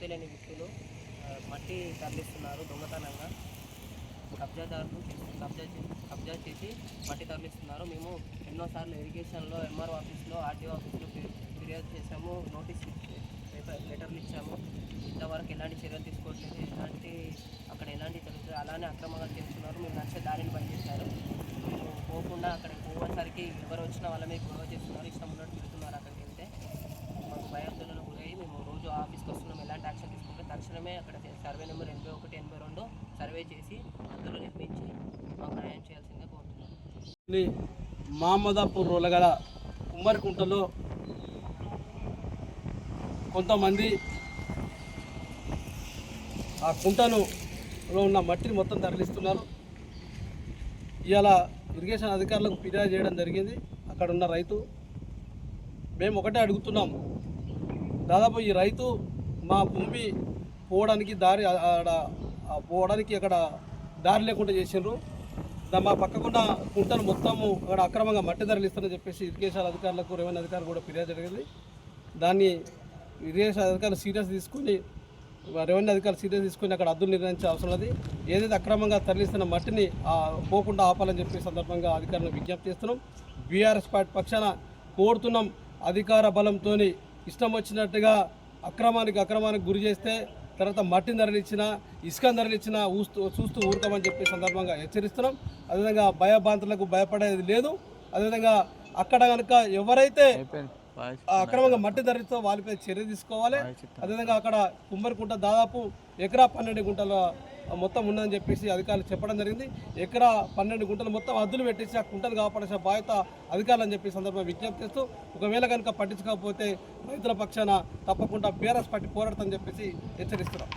తెలియని వ్యక్తులు మట్టి తరలిస్తున్నారు దొంగతనంగా. కబ్జాదారులు కబ్జా చేసి మట్టి తరలిస్తున్నారు. మేము ఎన్నోసార్లు ఇరిగేషన్లో, ఎంఆర్ఓ ఆఫీస్లో, ఆర్టీఓ ఆఫీస్లో ఫిర్యాదు చేశాము, నోటీస్ లెటర్లు ఇచ్చాము. ఇంతవరకు ఎలాంటి చర్యలు తీసుకోవట్లేదు. అక్కడ ఎలాంటి జరుగుతుంది అలానే అక్రమంగా చేస్తున్నారు. మేము నచ్చే దారిని బంద్ చేశారు. మేము పోకుండా అక్కడికి పోయేసరికి ఎవరు వచ్చినా వాళ్ళ మీద గొడవ చేస్తున్నారు, ఇష్టం ఉన్నట్టు తిరుగుతున్నారు. అక్కడికి వెళ్తే మాకు భయాందోళనకు గురయ్యి మేము రోజు ఆఫీస్కి వస్తున్నాం. ఎలాంటి యాక్షన్ తీసుకుంటే తక్షణమే అక్కడ సర్వే నెంబర్ 81, 82 సర్వే చేసి అందులో నిర్మించి మాకు న్యాయం చేయాల్సిందే కోరుతున్నాం. మహమ్మదాపూర్ రోలగల కుమ్మరికుంటలో కొంతమంది ఆ కుంటలో ఉన్న మట్టిని మొత్తం తరలిస్తున్నారు. ఇవాళ ఇరిగేషన్ అధికారులకు ఫిర్యాదు చేయడం జరిగింది. అక్కడ ఉన్న రైతు మేము ఒకటే అడుగుతున్నాం, దాదాపు ఈ రైతు మా భూమి పోవడానికి అక్కడ దారి లేకుండా చేసిండ్రు. మా పక్కకున్న కుంటను మొత్తము అక్కడ అక్రమంగా మట్టి తరలిస్తారని చెప్పేసి ఇరిగేషన్ అధికారులకు, రెవెన్యూ అధికారులు కూడా ఫిర్యాదు జరిగింది. దాన్ని ఇరిగేషన్ అధికారులు సీరియస్ తీసుకుని, రెవెన్యూ అధికారులు సీరియస్ తీసుకుని అక్కడ హద్దులు నిర్ణయించే అవసరం ఉంది. ఏదైతే అక్రమంగా తరలిస్తున్న మట్టిని పోకుండా ఆపాలని చెప్పే సందర్భంగా అధికారులను విజ్ఞప్తి చేస్తున్నాం. బీఆర్ఎస్ పార్టీ పక్షాన కోరుతున్నాం, అధికార బలంతో ఇష్టం వచ్చినట్టుగా అక్రమానికి గురి చేస్తే తర్వాత మట్టిని తరలిచ్చినా, ఇసుకను తరలిచ్చినా చూస్తూ ఊరుకోమని చెప్పే సందర్భంగా హెచ్చరిస్తున్నాం. అదేవిధంగా భయభ్రాంతులకు భయపడేది లేదు. అదేవిధంగా అక్కడ కనుక ఎవరైతే అక్రమంగా మట్టి తరలితో వాళ్ళపై చర్య తీసుకోవాలి. అదేవిధంగా అక్కడ కుమ్మరికుంట దాదాపు ఎకరా 12 గుంటల మొత్తం ఉందని చెప్పేసి అధికారులు చెప్పడం జరిగింది. ఎకరా 12 గుంటలు మొత్తం హద్దులు పెట్టేసి ఆ కుంటలు కాపాడాల్సిన బాధ్యత అధికారులు అని చెప్పి సందర్భంగా విజ్ఞప్తి చేస్తూ, ఒకవేళ కనుక పట్టించుకోకపోతే రైతుల పక్షాన తప్పకుండా బీఆర్ఎస్ పార్టీ పోరాడతామని చెప్పేసి హెచ్చరిస్తున్నాం.